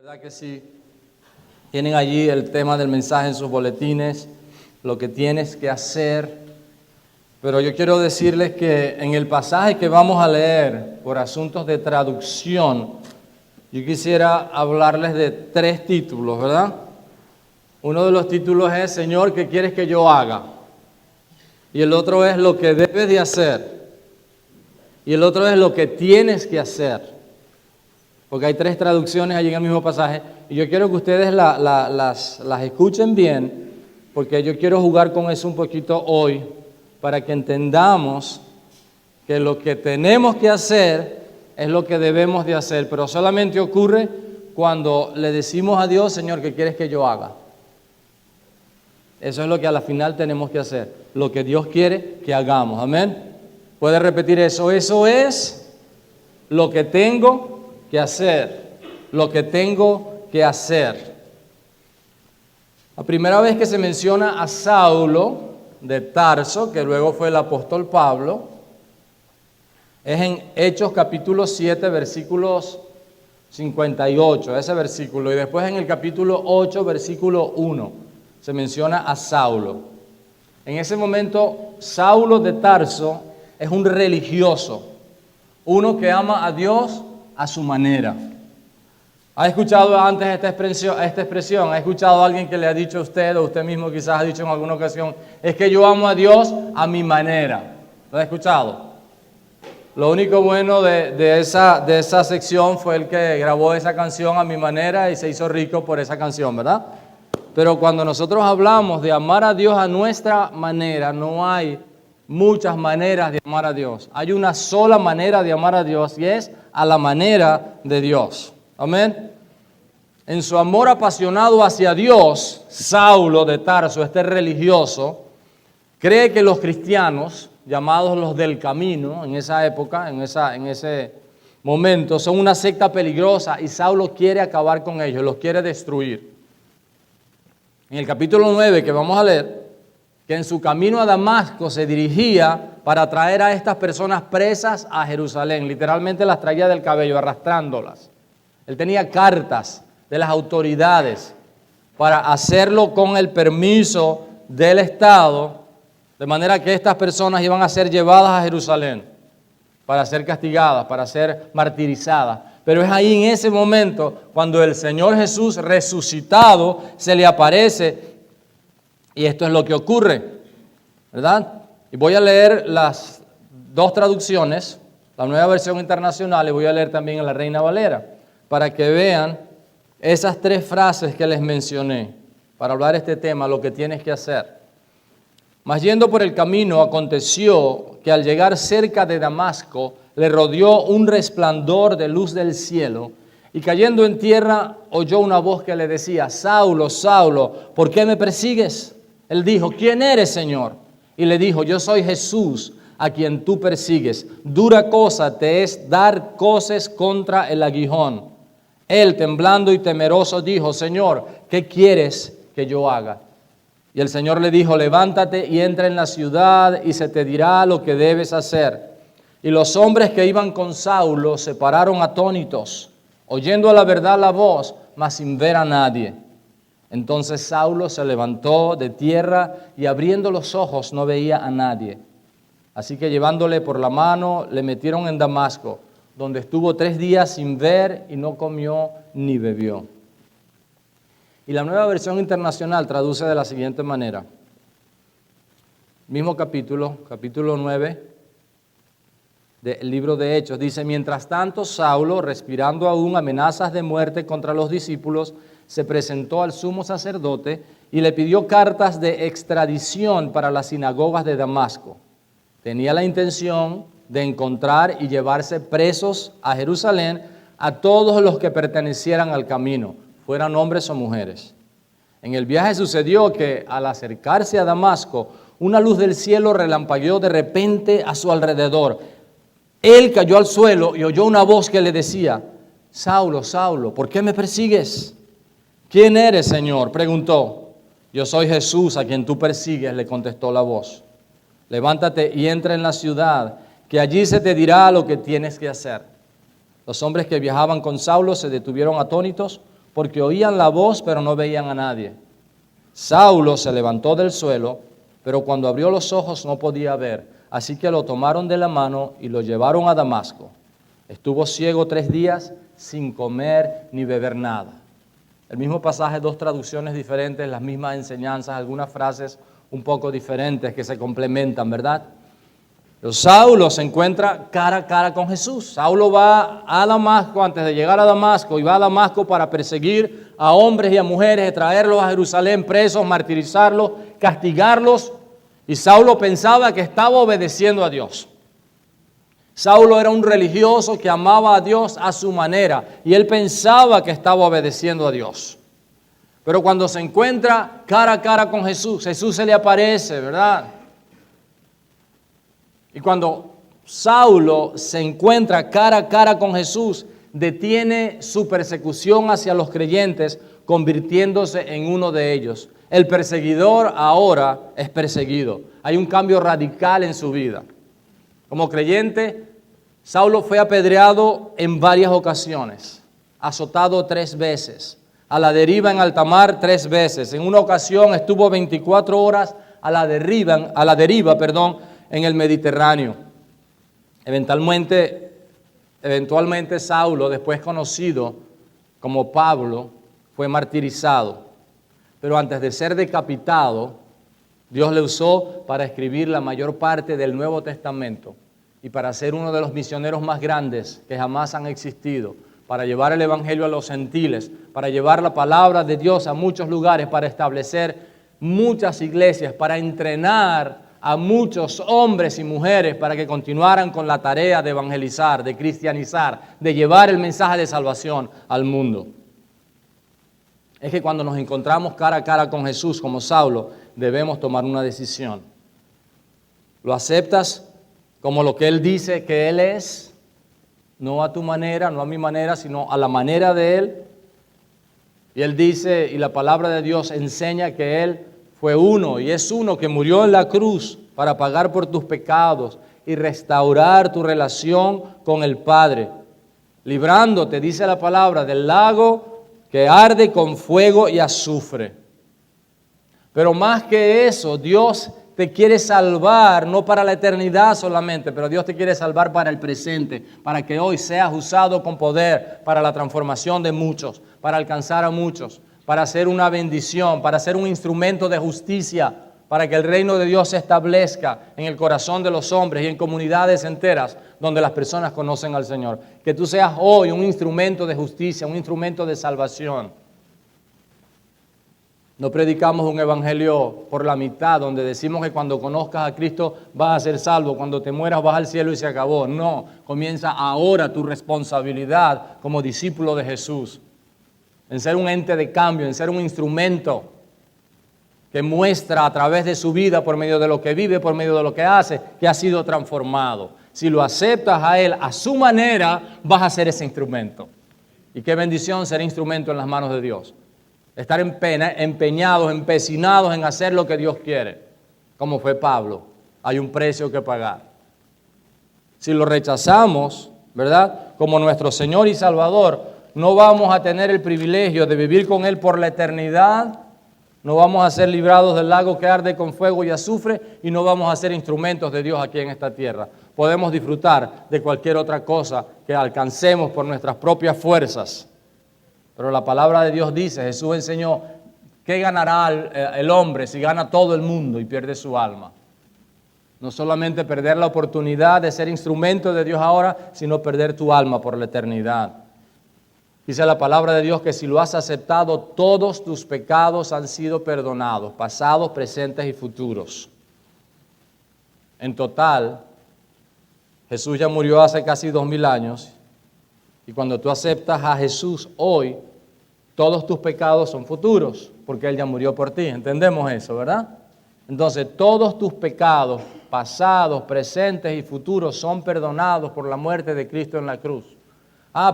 ¿Verdad que sí? Tienen allí el tema del mensaje en sus boletines, lo que tienes que hacer. Pero yo quiero decirles que en el pasaje que vamos a leer, por asuntos de traducción, yo quisiera hablarles de 3 títulos, ¿verdad? Uno de los títulos es, Señor, ¿qué quieres que yo haga? Y el otro es lo que debes de hacer. Y el otro es lo que tienes que hacer. Porque hay 3 traducciones allí en el mismo pasaje. Y yo quiero que ustedes las escuchen bien, porque yo quiero jugar con eso un poquito hoy, para que entendamos que lo que tenemos que hacer es lo que debemos de hacer. Pero solamente ocurre cuando le decimos a Dios, Señor, ¿qué quieres que yo haga? Eso es lo que a la final tenemos que hacer. Lo que Dios quiere que hagamos. Amén. ¿Puede repetir eso? Eso es lo que tengo que hacer, lo que tengo que hacer. La primera vez que se menciona a Saulo de Tarso, que luego fue el apóstol Pablo, es en Hechos capítulo 7, versículos 58, ese versículo, y después en el capítulo 8, versículo 1, se menciona a Saulo. En ese momento, Saulo de Tarso es un religioso, uno que ama a Dios a su manera. ¿Ha escuchado antes esta expresión? ¿Ha escuchado a alguien que le ha dicho a usted, o usted mismo quizás ha dicho en alguna ocasión, es que yo amo a Dios a mi manera? ¿Lo ha escuchado? Lo único bueno de esa sección fue el que grabó esa canción a mi manera y se hizo rico por esa canción, ¿verdad? Pero cuando nosotros hablamos de amar a Dios a nuestra manera, no hay muchas maneras de amar a Dios. Hay una sola manera de amar a Dios y es a la manera de Dios. Amén. En su amor apasionado hacia Dios, Saulo de Tarso, este religioso, cree que los cristianos, llamados los del camino, en esa época, en ese momento, son una secta peligrosa y Saulo quiere acabar con ellos, los quiere destruir. En el capítulo 9 que vamos a leer, que en su camino a Damasco se dirigía para traer a estas personas presas a Jerusalén. Literalmente las traía del cabello, arrastrándolas. Él tenía cartas de las autoridades para hacerlo con el permiso del Estado, de manera que estas personas iban a ser llevadas a Jerusalén para ser castigadas, para ser martirizadas. Pero es ahí en ese momento cuando el Señor Jesús resucitado se le aparece. Y esto es lo que ocurre, ¿verdad? Y voy a leer las 2 traducciones, la Nueva Versión Internacional, y voy a leer también en la Reina Valera, para que vean esas 3 frases que les mencioné, para hablar de este tema, lo que tienes que hacer. Mas yendo por el camino, aconteció que al llegar cerca de Damasco, le rodeó un resplandor de luz del cielo, y cayendo en tierra, oyó una voz que le decía, Saulo, Saulo, ¿por qué me persigues? Él dijo, ¿quién eres, Señor? Y le dijo, yo soy Jesús, a quien tú persigues. Dura cosa te es dar coces contra el aguijón. Él, temblando y temeroso, dijo, Señor, ¿qué quieres que yo haga? Y el Señor le dijo, levántate y entra en la ciudad y se te dirá lo que debes hacer. Y los hombres que iban con Saulo se pararon atónitos, oyendo a la verdad la voz, mas sin ver a nadie. Entonces Saulo se levantó de tierra y abriendo los ojos no veía a nadie. Así que llevándole por la mano le metieron en Damasco, donde estuvo 3 días sin ver y no comió ni bebió. Y la Nueva Versión Internacional traduce de la siguiente manera. Mismo capítulo 9 del libro de Hechos, dice, mientras tanto Saulo, respirando aún amenazas de muerte contra los discípulos, se presentó al sumo sacerdote y le pidió cartas de extradición para las sinagogas de Damasco. Tenía la intención de encontrar y llevarse presos a Jerusalén a todos los que pertenecieran al camino, fueran hombres o mujeres. En el viaje sucedió que al acercarse a Damasco, una luz del cielo relampagueó de repente a su alrededor. Él cayó al suelo y oyó una voz que le decía, Saulo, Saulo, ¿por qué me persigues? ¿Quién eres, Señor? Preguntó. Yo soy Jesús, a quien tú persigues, le contestó la voz. Levántate y entra en la ciudad, que allí se te dirá lo que tienes que hacer. Los hombres que viajaban con Saulo se detuvieron atónitos porque oían la voz, pero no veían a nadie. Saulo se levantó del suelo, pero cuando abrió los ojos no podía ver. Así que lo tomaron de la mano y lo llevaron a Damasco. Estuvo ciego 3 días sin comer ni beber nada. El mismo pasaje, 2 traducciones diferentes, las mismas enseñanzas, algunas frases un poco diferentes que se complementan, ¿verdad? Pero Saulo se encuentra cara a cara con Jesús. Saulo va a Damasco, antes de llegar a Damasco, y va a Damasco para perseguir a hombres y a mujeres, traerlos a Jerusalén presos, martirizarlos, castigarlos. Y Saulo pensaba que estaba obedeciendo a Dios. Saulo era un religioso que amaba a Dios a su manera, y él pensaba que estaba obedeciendo a Dios. Pero cuando se encuentra cara a cara con Jesús, Jesús se le aparece, ¿verdad? Y cuando Saulo se encuentra cara a cara con Jesús, detiene su persecución hacia los creyentes, convirtiéndose en uno de ellos. El perseguidor ahora es perseguido. Hay un cambio radical en su vida. Como creyente, Saulo fue apedreado en varias ocasiones, azotado 3 veces, a la deriva en alta mar 3 veces. En una ocasión estuvo 24 horas a la deriva, en el Mediterráneo. Eventualmente Saulo, después conocido como Pablo, fue martirizado. Pero antes de ser decapitado, Dios le usó para escribir la mayor parte del Nuevo Testamento y para ser uno de los misioneros más grandes que jamás han existido, para llevar el Evangelio a los gentiles, para llevar la palabra de Dios a muchos lugares, para establecer muchas iglesias, para entrenar a muchos hombres y mujeres para que continuaran con la tarea de evangelizar, de cristianizar, de llevar el mensaje de salvación al mundo. Es que cuando nos encontramos cara a cara con Jesús como Saulo, debemos tomar una decisión. ¿Lo aceptas como lo que Él dice que Él es? No a tu manera, no a mi manera, sino a la manera de Él. Y Él dice, y la palabra de Dios enseña que Él fue uno y es uno que murió en la cruz para pagar por tus pecados y restaurar tu relación con el Padre, librándote, dice la palabra, del lago que arde con fuego y azufre. Pero más que eso, Dios te quiere salvar, no para la eternidad solamente, pero Dios te quiere salvar para el presente, para que hoy seas usado con poder para la transformación de muchos, para alcanzar a muchos, para ser una bendición, para ser un instrumento de justicia, para que el reino de Dios se establezca en el corazón de los hombres y en comunidades enteras donde las personas conocen al Señor. Que tú seas hoy un instrumento de justicia, un instrumento de salvación. No predicamos un evangelio por la mitad, donde decimos que cuando conozcas a Cristo vas a ser salvo, cuando te mueras vas al cielo y se acabó. No, comienza ahora tu responsabilidad como discípulo de Jesús, en ser un ente de cambio, en ser un instrumento que muestra a través de su vida, por medio de lo que vive, por medio de lo que hace, que ha sido transformado. Si lo aceptas a Él a su manera, vas a ser ese instrumento. Y qué bendición ser instrumento en las manos de Dios. Estar empeñados, empecinados en hacer lo que Dios quiere, como fue Pablo. Hay un precio que pagar. Si lo rechazamos, ¿verdad?, como nuestro Señor y Salvador, no vamos a tener el privilegio de vivir con Él por la eternidad, no vamos a ser librados del lago que arde con fuego y azufre y no vamos a ser instrumentos de Dios aquí en esta tierra. Podemos disfrutar de cualquier otra cosa que alcancemos por nuestras propias fuerzas. Pero la palabra de Dios dice, Jesús enseñó, ¿qué ganará el hombre si gana todo el mundo y pierde su alma? No solamente perder la oportunidad de ser instrumento de Dios ahora, sino perder tu alma por la eternidad. Dice la palabra de Dios que si lo has aceptado, todos tus pecados han sido perdonados, pasados, presentes y futuros. En total, Jesús ya murió hace casi 2000 años y cuando tú aceptas a Jesús hoy, todos tus pecados son futuros, porque Él ya murió por ti. ¿Entendemos eso, verdad? Entonces, todos tus pecados, pasados, presentes y futuros, son perdonados por la muerte de Cristo en la cruz.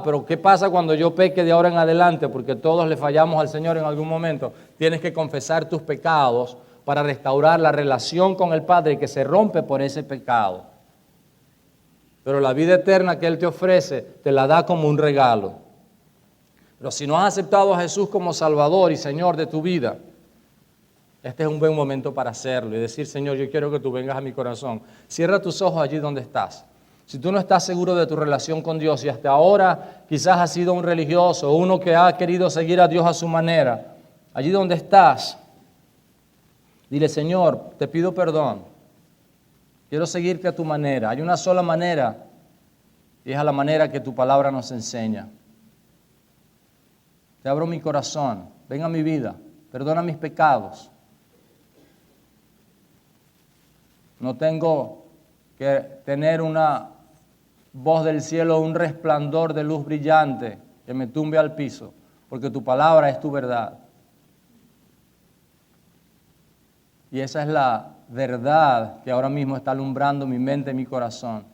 Pero ¿qué pasa cuando yo peque de ahora en adelante? Porque todos le fallamos al Señor en algún momento. Tienes que confesar tus pecados para restaurar la relación con el Padre que se rompe por ese pecado. Pero la vida eterna que Él te ofrece, te la da como un regalo. Pero si no has aceptado a Jesús como Salvador y Señor de tu vida, este es un buen momento para hacerlo y decir, Señor, yo quiero que tú vengas a mi corazón. Cierra tus ojos allí donde estás. Si tú no estás seguro de tu relación con Dios y hasta ahora quizás has sido un religioso, uno que ha querido seguir a Dios a su manera, allí donde estás, dile, Señor, te pido perdón. Quiero seguirte a tu manera. Hay una sola manera y es a la manera que tu palabra nos enseña. Te abro mi corazón, ven a mi vida, perdona mis pecados. No tengo que tener una voz del cielo, un resplandor de luz brillante que me tumbe al piso, porque tu palabra es tu verdad. Y esa es la verdad que ahora mismo está alumbrando mi mente y mi corazón.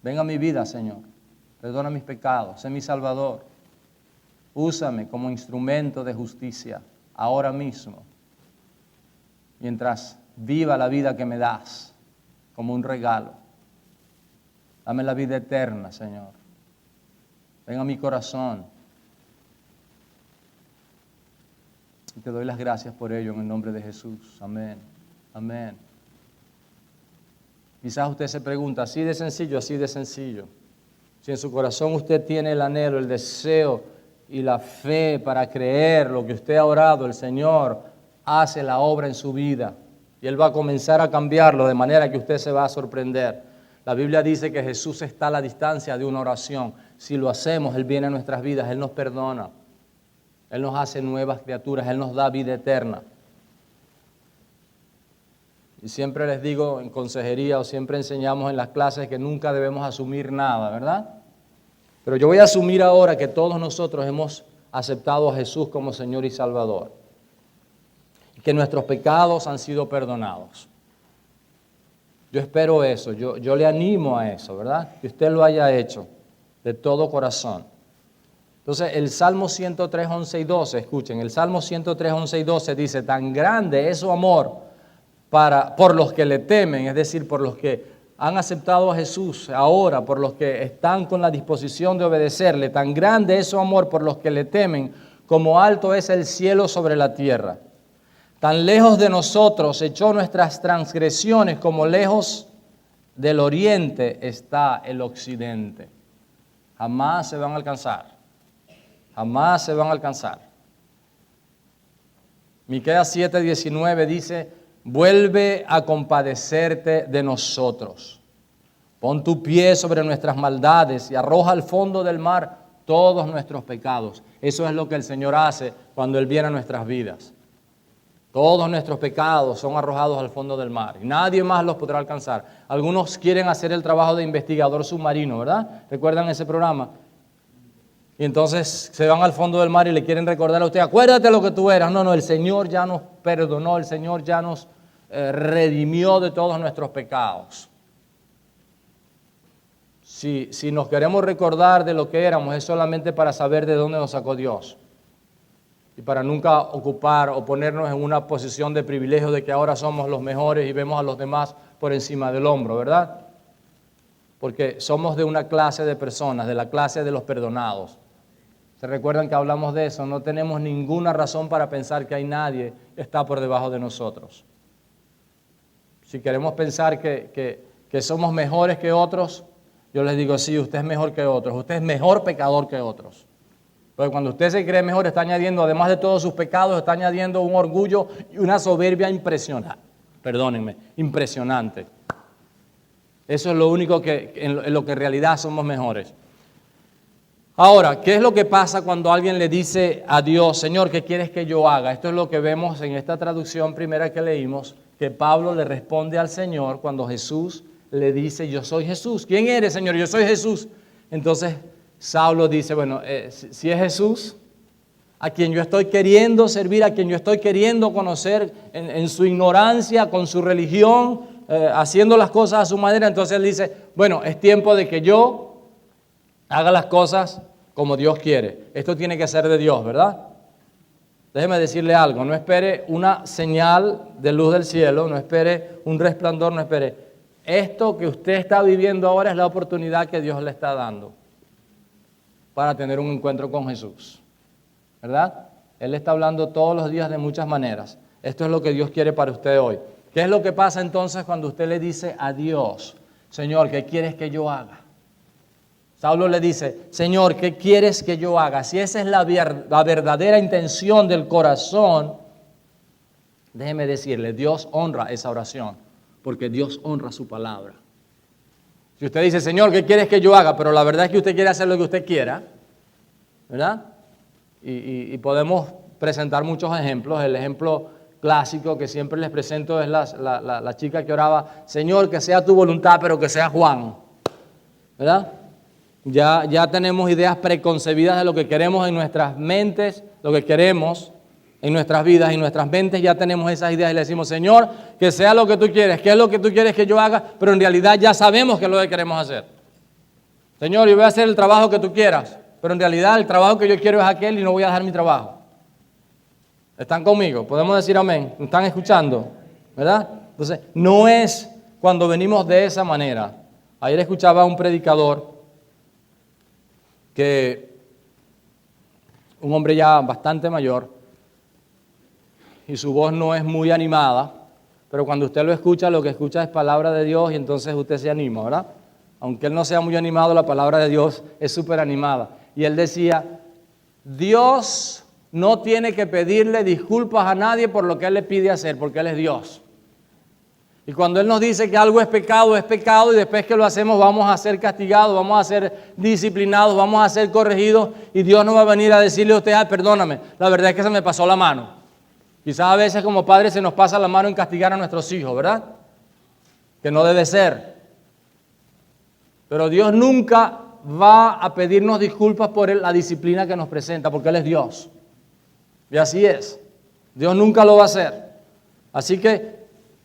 Ven a mi vida, Señor. Perdona mis pecados. Sé mi Salvador. Úsame como instrumento de justicia ahora mismo, mientras viva la vida que me das como un regalo. Dame la vida eterna, Señor. Ven a mi corazón. Y te doy las gracias por ello en el nombre de Jesús. Amén. Amén. Quizás usted se pregunta, así de sencillo, así de sencillo. Si en su corazón usted tiene el anhelo, el deseo y la fe para creer lo que usted ha orado, el Señor hace la obra en su vida. Y Él va a comenzar a cambiarlo de manera que usted se va a sorprender. La Biblia dice que Jesús está a la distancia de una oración. Si lo hacemos, Él viene a nuestras vidas, Él nos perdona. Él nos hace nuevas criaturas, Él nos da vida eterna. Y siempre les digo en consejería o siempre enseñamos en las clases que nunca debemos asumir nada, ¿verdad? Pero yo voy a asumir ahora que todos nosotros hemos aceptado a Jesús como Señor y Salvador. Y que nuestros pecados han sido perdonados. Yo espero eso, yo le animo a eso, ¿verdad? Que usted lo haya hecho de todo corazón. Entonces, el Salmo 103, 11 y 12, escuchen, el Salmo 103, 11 y 12 dice, tan grande es su amor por los que le temen, es decir, por los que han aceptado a Jesús ahora, por los que están con la disposición de obedecerle, tan grande es su amor por los que le temen, como alto es el cielo sobre la tierra. Tan lejos de nosotros echó nuestras transgresiones, como lejos del oriente está el occidente. Jamás se van a alcanzar. Jamás se van a alcanzar. Miqueas 7:19 dice, vuelve a compadecerte de nosotros. Pon tu pie sobre nuestras maldades y arroja al fondo del mar todos nuestros pecados. Eso es lo que el Señor hace cuando Él viene a nuestras vidas. Todos nuestros pecados son arrojados al fondo del mar y nadie más los podrá alcanzar. Algunos quieren hacer el trabajo de investigador submarino, ¿verdad? ¿Recuerdan ese programa? Y entonces se van al fondo del mar y le quieren recordar a usted, acuérdate lo que tú eras. No, el Señor ya nos perdonó, el Señor ya nos redimió de todos nuestros pecados. Si nos queremos recordar de lo que éramos, es solamente para saber de dónde nos sacó Dios. Y para nunca ocupar o ponernos en una posición de privilegio de que ahora somos los mejores y vemos a los demás por encima del hombro, ¿verdad? Porque somos de una clase de personas, de la clase de los perdonados. ¿Se recuerdan que hablamos de eso? No tenemos ninguna razón para pensar que hay nadie que está por debajo de nosotros. Si queremos pensar que somos mejores que otros, yo les digo, sí, usted es mejor que otros, usted es mejor pecador que otros. Porque cuando usted se cree mejor, está añadiendo, además de todos sus pecados, está añadiendo un orgullo y una soberbia impresionante. Perdónenme, impresionante. Eso es lo único en lo que en realidad somos mejores. Ahora, ¿qué es lo que pasa cuando alguien le dice a Dios, Señor, ¿qué quieres que yo haga? Esto es lo que vemos en esta traducción primera que leímos, que Pablo le responde al Señor cuando Jesús le dice, yo soy Jesús. ¿Quién eres, Señor? Yo soy Jesús. Entonces, Saulo dice, bueno, si es Jesús, a quien yo estoy queriendo servir, a quien yo estoy queriendo conocer en su ignorancia, con su religión, haciendo las cosas a su manera, entonces él dice, bueno, es tiempo de que yo haga las cosas como Dios quiere. Esto tiene que ser de Dios, ¿verdad? Déjeme decirle algo, no espere una señal de luz del cielo, no espere un resplandor, no espere. Esto que usted está viviendo ahora es la oportunidad que Dios le está dando para tener un encuentro con Jesús, ¿verdad? Él está hablando todos los días de muchas maneras. Esto es lo que Dios quiere para usted hoy. ¿Qué es lo que pasa entonces cuando usted le dice a Dios, Señor, ¿qué quieres que yo haga? Saulo le dice, Señor, ¿qué quieres que yo haga? Si esa es la verdadera intención del corazón, déjeme decirle, Dios honra esa oración, porque Dios honra su palabra. Si usted dice, Señor, ¿qué quieres que yo haga? Pero la verdad es que usted quiere hacer lo que usted quiera, ¿verdad? Y podemos presentar muchos ejemplos. El ejemplo clásico que siempre les presento es la chica que oraba, Señor, que sea tu voluntad, pero que sea Juan, ¿verdad? Ya tenemos ideas preconcebidas de lo que queremos en nuestras mentes, lo que queremos en nuestras vidas, en nuestras mentes ya tenemos esas ideas y le decimos, Señor, que sea lo que tú quieres, ¿qué es lo que tú quieres que yo haga? Pero en realidad ya sabemos qué es lo que queremos hacer. Señor, yo voy a hacer el trabajo que tú quieras, pero en realidad el trabajo que yo quiero es aquel y no voy a dejar mi trabajo. ¿Están conmigo? ¿Podemos decir amén? ¿Me están escuchando? ¿Verdad? Entonces, no es cuando venimos de esa manera. Ayer escuchaba a un predicador que un hombre ya bastante mayor y su voz no es muy animada, pero cuando usted lo escucha, lo que escucha es palabra de Dios y entonces usted se anima, ¿verdad? Aunque él no sea muy animado, la palabra de Dios es súper animada. Y él decía, Dios no tiene que pedirle disculpas a nadie por lo que Él le pide hacer, porque Él es Dios. Y cuando Él nos dice que algo es pecado y después que lo hacemos vamos a ser castigados, vamos a ser disciplinados, vamos a ser corregidos y Dios no va a venir a decirle a usted, ay, perdóname, la verdad es que se me pasó la mano. Quizás a veces como padres se nos pasa la mano en castigar a nuestros hijos, ¿verdad? Que no debe ser. Pero Dios nunca va a pedirnos disculpas por la disciplina que nos presenta, porque Él es Dios. Y así es. Dios nunca lo va a hacer. Así que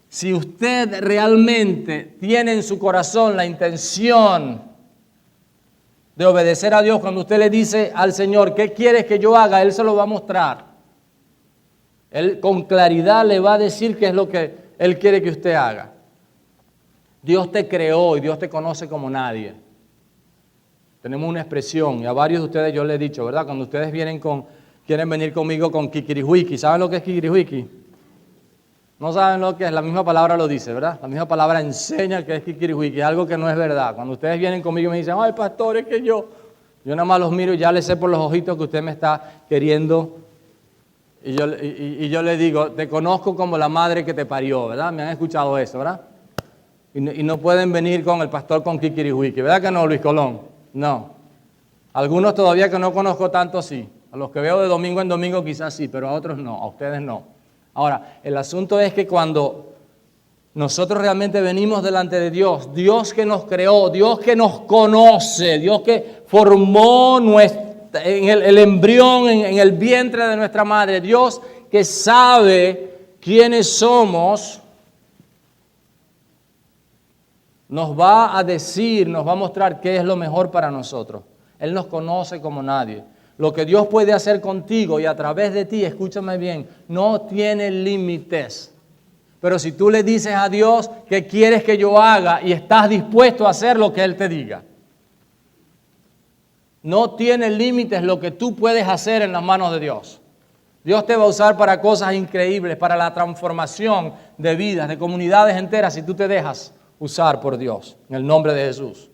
si usted realmente tiene en su corazón la intención de obedecer a Dios, cuando usted le dice al Señor, ¿qué quieres que yo haga? Él se lo va a mostrar. Él con claridad le va a decir qué es lo que Él quiere que usted haga. Dios te creó y Dios te conoce como nadie. Tenemos una expresión, y a varios de ustedes yo les he dicho, ¿verdad? Cuando ustedes quieren venir conmigo con kikirihuiki. ¿Saben lo que es kikirihuiki? No saben lo que es, la misma palabra lo dice, ¿verdad? La misma palabra enseña que es kikirihuiki, es algo que no es verdad. Cuando ustedes vienen conmigo y me dicen, ay, pastor, es que yo nada más los miro y ya les sé por los ojitos que usted me está queriendo. Y yo le digo, te conozco como la madre que te parió, ¿verdad? Me han escuchado eso, ¿verdad? Y no pueden venir con el pastor con kikirihuiki, ¿verdad que no, Luis Colón? No. Algunos todavía que no conozco tanto sí. A los que veo de domingo en domingo quizás sí, pero a otros no, a ustedes no. Ahora, el asunto es que cuando nosotros realmente venimos delante de Dios, Dios que nos creó, Dios que nos conoce, Dios que formó en el embrión, en el vientre de nuestra madre, Dios que sabe quiénes somos, nos va a decir, nos va a mostrar qué es lo mejor para nosotros. Él nos conoce como nadie. Lo que Dios puede hacer contigo y a través de ti, escúchame bien, no tiene límites. Pero si tú le dices a Dios qué quieres que yo haga y estás dispuesto a hacer lo que Él te diga, no tiene límites lo que tú puedes hacer en las manos de Dios. Dios te va a usar para cosas increíbles, para la transformación de vidas, de comunidades enteras, si tú te dejas usar por Dios, en el nombre de Jesús.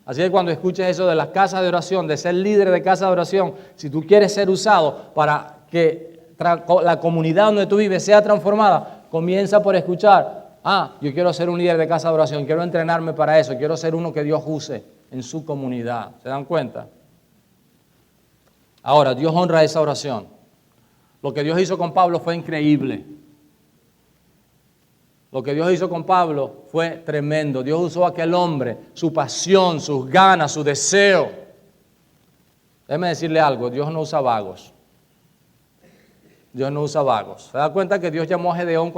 Así que cuando escuches eso de las casas de oración, de ser líder de casa de oración, si tú quieres ser usado para que la comunidad donde tú vives sea transformada, comienza por escuchar, yo quiero ser un líder de casa de oración, quiero entrenarme para eso, quiero ser uno que Dios use en su comunidad. ¿Se dan cuenta? Ahora, Dios honra esa oración. Lo que Dios hizo con Pablo fue increíble. Lo que Dios hizo con Pablo fue tremendo. Dios usó a aquel hombre, su pasión, sus ganas, su deseo. Déjeme decirle algo, Dios no usa vagos. Dios no usa vagos. ¿Se da cuenta que Dios llamó a Gedeón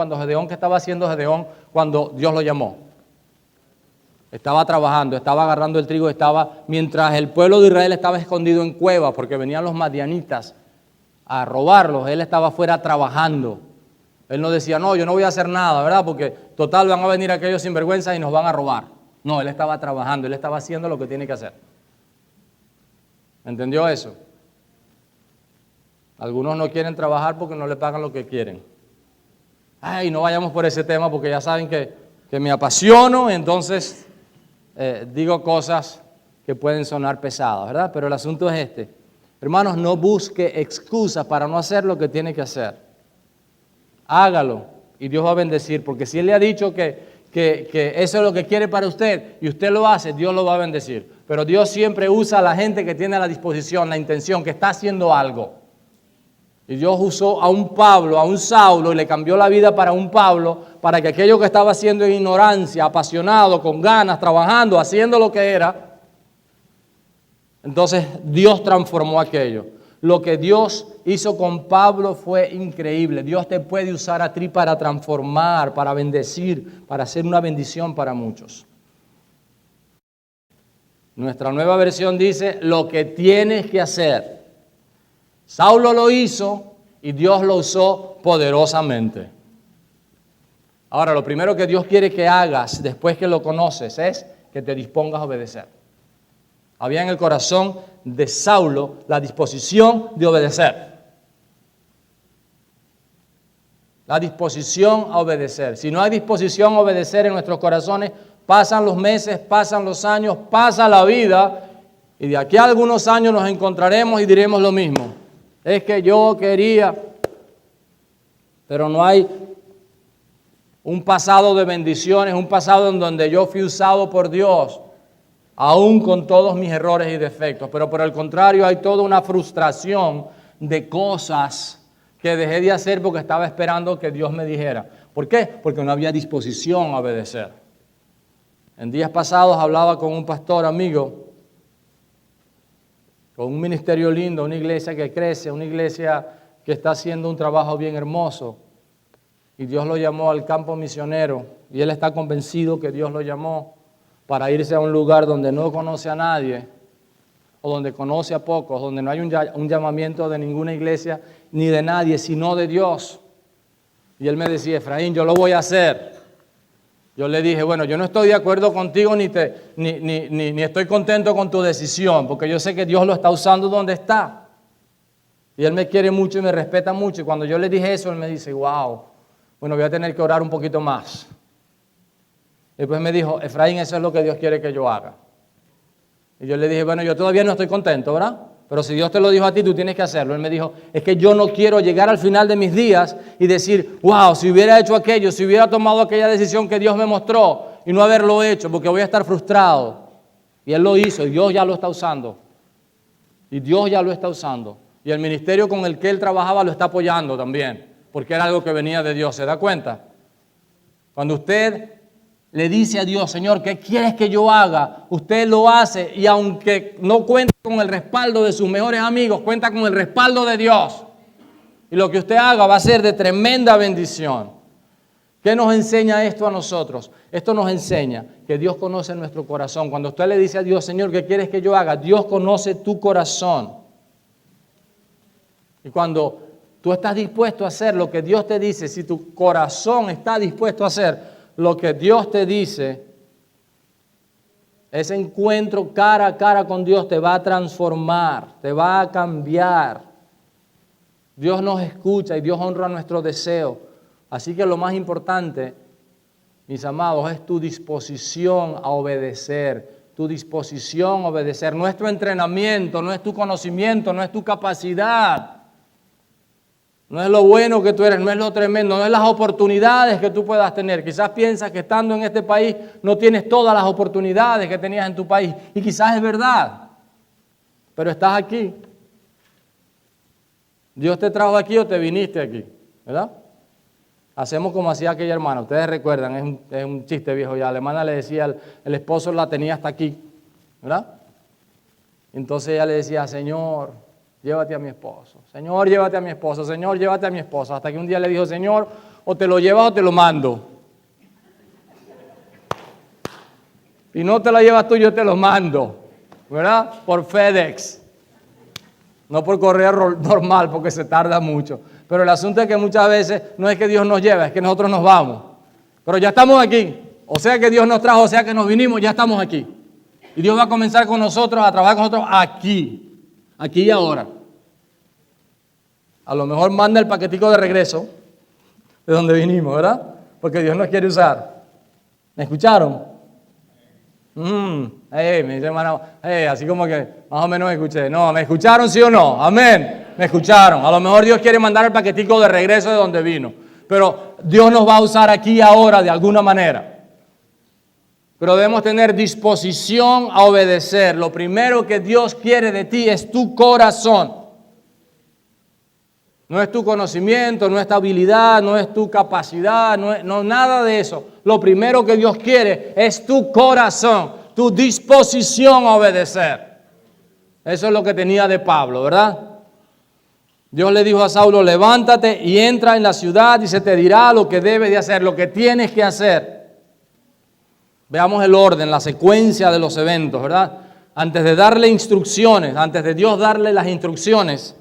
¿qué estaba haciendo Gedeón cuando Dios lo llamó? Estaba trabajando, estaba agarrando el trigo, mientras el pueblo de Israel estaba escondido en cuevas porque venían los madianitas a robarlos, él estaba afuera trabajando. Él no decía, no, yo no voy a hacer nada, ¿verdad? Porque total van a venir aquellos sinvergüenzas y nos van a robar. No, él estaba trabajando, él estaba haciendo lo que tiene que hacer. ¿Entendió eso? Algunos no quieren trabajar porque no le pagan lo que quieren. Ay, no vayamos por ese tema porque ya saben que me apasiono, entonces digo cosas que pueden sonar pesadas, ¿verdad? Pero el asunto es este. Hermanos, no busque excusas para no hacer lo que tiene que hacer. Hágalo y Dios va a bendecir, porque si Él le ha dicho que eso es lo que quiere para usted y usted lo hace, Dios lo va a bendecir. Pero Dios siempre usa a la gente que tiene la disposición, la intención, que está haciendo algo. Y Dios usó a un Pablo, a un Saulo, y le cambió la vida para un Pablo, para que aquello que estaba haciendo en ignorancia, apasionado, con ganas, trabajando, haciendo lo que era, entonces Dios transformó aquello. Lo que Dios hizo con Pablo fue increíble. Dios te puede usar a ti para transformar, para bendecir, para hacer una bendición para muchos. Nuestra nueva versión dice, lo que tienes que hacer. Saulo lo hizo y Dios lo usó poderosamente. Ahora, lo primero que Dios quiere que hagas después que lo conoces es que te dispongas a obedecer. Había en el corazón de Saulo la disposición de obedecer. La disposición a obedecer. Si no hay disposición a obedecer en nuestros corazones, pasan los meses, pasan los años, pasa la vida y de aquí a algunos años nos encontraremos y diremos lo mismo. Es que yo quería, pero no hay un pasado de bendiciones, un pasado en donde yo fui usado por Dios, aún con todos mis errores y defectos. Pero por el contrario hay toda una frustración de cosas que dejé de hacer porque estaba esperando que Dios me dijera. ¿Por qué? Porque no había disposición a obedecer. En días pasados hablaba con un pastor amigo, con un ministerio lindo, una iglesia que crece, una iglesia que está haciendo un trabajo bien hermoso. Y Dios lo llamó al campo misionero. Y él está convencido que Dios lo llamó para irse a un lugar donde no conoce a nadie, o donde conoce a pocos, donde no hay un llamamiento de ninguna iglesia, ni de nadie, sino de Dios. Y él me decía, Efraín, yo lo voy a hacer. Yo le dije, bueno, yo no estoy de acuerdo contigo ni estoy contento con tu decisión, porque yo sé que Dios lo está usando donde está. Y Él me quiere mucho y me respeta mucho. Y cuando yo le dije eso, Él me dice, wow, bueno, voy a tener que orar un poquito más. Y después me dijo, Efraín, eso es lo que Dios quiere que yo haga. Y yo le dije, bueno, yo todavía no estoy contento, ¿verdad? Pero si Dios te lo dijo a ti, tú tienes que hacerlo. Él me dijo, es que yo no quiero llegar al final de mis días y decir, wow, si hubiera hecho aquello, si hubiera tomado aquella decisión que Dios me mostró y no haberlo hecho, porque voy a estar frustrado. Y Él lo hizo y Dios ya lo está usando. Y Dios ya lo está usando. Y el ministerio con el que Él trabajaba lo está apoyando también, porque era algo que venía de Dios. ¿Se da cuenta? Cuando usted le dice a Dios, Señor, ¿qué quieres que yo haga? Usted lo hace y aunque no cuente con el respaldo de sus mejores amigos, cuenta con el respaldo de Dios. Y lo que usted haga va a ser de tremenda bendición. ¿Qué nos enseña esto a nosotros? Esto nos enseña que Dios conoce nuestro corazón. Cuando usted le dice a Dios, Señor, ¿qué quieres que yo haga? Dios conoce tu corazón. Y cuando tú estás dispuesto a hacer lo que Dios te dice, si tu corazón está dispuesto a hacer lo que Dios te dice, ese encuentro cara a cara con Dios te va a transformar, te va a cambiar. Dios nos escucha y Dios honra nuestro deseo. Así que lo más importante, mis amados, es tu disposición a obedecer. Tu disposición a obedecer. No es tu entrenamiento, no es tu conocimiento, no es tu capacidad. No es lo bueno que tú eres, no es lo tremendo, no es las oportunidades que tú puedas tener. Quizás piensas que estando en este país no tienes todas las oportunidades que tenías en tu país. Y quizás es verdad, pero estás aquí. Dios te trajo aquí o te viniste aquí, ¿verdad? Hacemos como hacía aquella hermana. Ustedes recuerdan, es un chiste viejo ya. La hermana le decía, el esposo la tenía hasta aquí, ¿verdad? Entonces ella le decía, Señor, llévate a mi esposo. Señor, llévate a mi esposo. Señor, llévate a mi esposo. Hasta que un día le dijo, Señor, o te lo llevas o te lo mando. Si no te lo llevas tú, yo te lo mando. ¿Verdad? Por FedEx. No por correo normal, porque se tarda mucho. Pero el asunto es que muchas veces no es que Dios nos lleve, es que nosotros nos vamos. Pero ya estamos aquí. O sea que Dios nos trajo, o sea que nos vinimos, ya estamos aquí. Y Dios va a comenzar con nosotros, a trabajar con nosotros aquí. aquí y ahora. A lo mejor manda el paquetico de regreso de donde vinimos, ¿verdad? Porque Dios nos quiere usar. ¿Me escucharon? Me dice hermano, así como que más o menos me escuché. No, ¿me escucharon sí o no? Amén. Me escucharon. A lo mejor Dios quiere mandar el paquetico de regreso de donde vino. Pero Dios nos va a usar aquí y ahora de alguna manera. Pero debemos tener disposición a obedecer. Lo primero que Dios quiere de ti es tu corazón. No es tu conocimiento, no es tu habilidad, no es tu capacidad, no nada de eso. Lo primero que Dios quiere es tu corazón, tu disposición a obedecer. Eso es lo que tenía de Pablo, ¿verdad? Dios le dijo a Saulo, levántate y entra en la ciudad y se te dirá lo que debes de hacer, lo que tienes que hacer. Veamos el orden, la secuencia de los eventos, ¿verdad? Antes de darle instrucciones, antes de Dios darle las instrucciones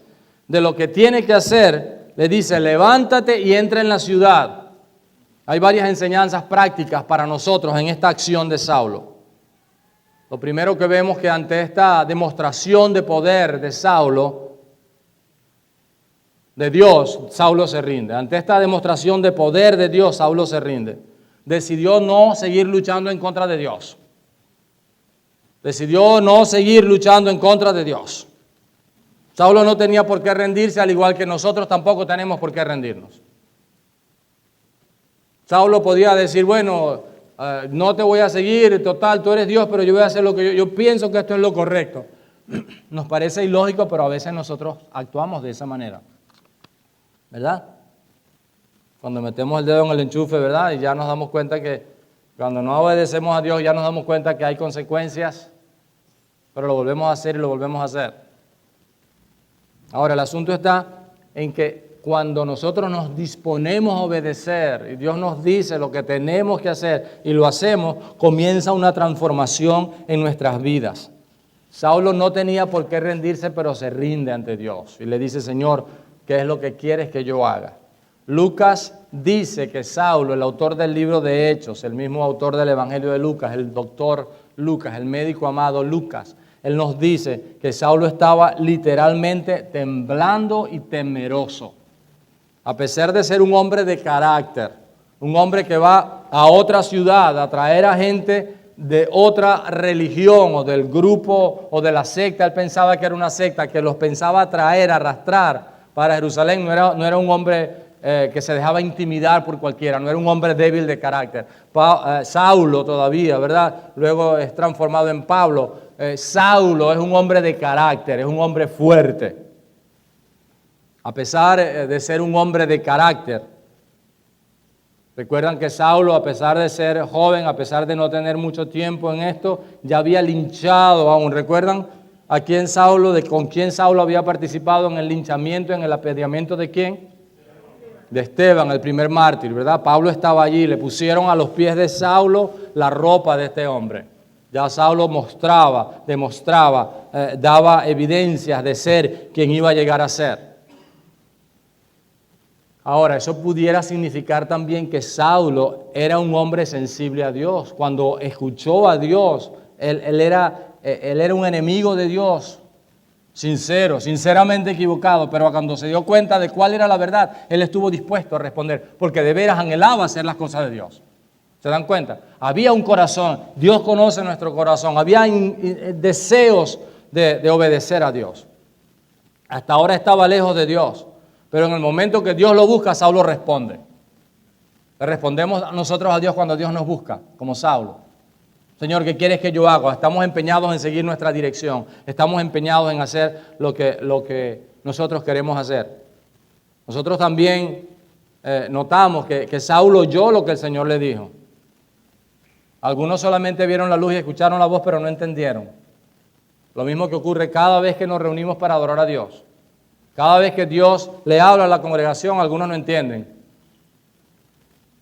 de lo que tiene que hacer, le dice, levántate y entra en la ciudad. Hay varias enseñanzas prácticas para nosotros en esta acción de Saulo. Lo primero que vemos que ante esta demostración de poder de Saulo, de Dios, Saulo se rinde. Ante esta demostración de poder de Dios, Saulo se rinde. Decidió no seguir luchando en contra de Dios. Decidió no seguir luchando en contra de Dios. Saulo no tenía por qué rendirse, al igual que nosotros tampoco tenemos por qué rendirnos. Saulo podía decir, bueno, no te voy a seguir, total, tú eres Dios, pero yo voy a hacer lo que yo pienso que esto es lo correcto. Nos parece ilógico, pero a veces nosotros actuamos de esa manera, ¿verdad? Cuando metemos el dedo en el enchufe, ¿verdad? Y ya nos damos cuenta que cuando no obedecemos a Dios, ya nos damos cuenta que hay consecuencias, pero lo volvemos a hacer y lo volvemos a hacer. Ahora, el asunto está en que cuando nosotros nos disponemos a obedecer y Dios nos dice lo que tenemos que hacer y lo hacemos, comienza una transformación en nuestras vidas. Saulo no tenía por qué rendirse, pero se rinde ante Dios y le dice, Señor, ¿qué es lo que quieres que yo haga? Lucas dice que Saulo, el autor del libro de Hechos, el mismo autor del Evangelio de Lucas, el doctor Lucas, el médico amado Lucas, él nos dice que Saulo estaba literalmente temblando y temeroso. A pesar de ser un hombre de carácter, un hombre que va a otra ciudad a traer a gente de otra religión o del grupo o de la secta, él pensaba que era una secta, que los pensaba traer, arrastrar para Jerusalén, no era un hombre que se dejaba intimidar por cualquiera, no era un hombre débil de carácter. Saulo todavía, ¿verdad? Luego es transformado en Pablo. Saulo es un hombre de carácter, es un hombre fuerte. A pesar de ser un hombre de carácter. Recuerdan que Saulo, a pesar de ser joven, a pesar de no tener mucho tiempo en esto, ya había linchado aún. ¿Recuerdan a quién Saulo, con quién Saulo había participado en el linchamiento, en el apedreamiento de quién? De Esteban, el primer mártir, ¿verdad? Pablo estaba allí, le pusieron a los pies de Saulo la ropa de este hombre. Ya Saulo demostraba, daba evidencias de ser quien iba a llegar a ser. Ahora, eso pudiera significar también que Saulo era un hombre sensible a Dios. Cuando escuchó a Dios, él era un enemigo de Dios. Sincero, sinceramente equivocado, pero cuando se dio cuenta de cuál era la verdad, él estuvo dispuesto a responder, porque de veras anhelaba hacer las cosas de Dios. ¿Se dan cuenta? Había un corazón, Dios conoce nuestro corazón, había deseos de obedecer a Dios. Hasta ahora estaba lejos de Dios, pero en el momento que Dios lo busca, Saulo responde. Le respondemos nosotros a Dios cuando Dios nos busca, como Saulo. Señor, ¿qué quieres que yo haga? Estamos empeñados en seguir nuestra dirección. Estamos empeñados en hacer lo que nosotros queremos hacer. Nosotros también notamos que Saulo oyó lo que el Señor le dijo. Algunos solamente vieron la luz y escucharon la voz, pero no entendieron. Lo mismo que ocurre cada vez que nos reunimos para adorar a Dios. Cada vez que Dios le habla a la congregación, algunos no entienden.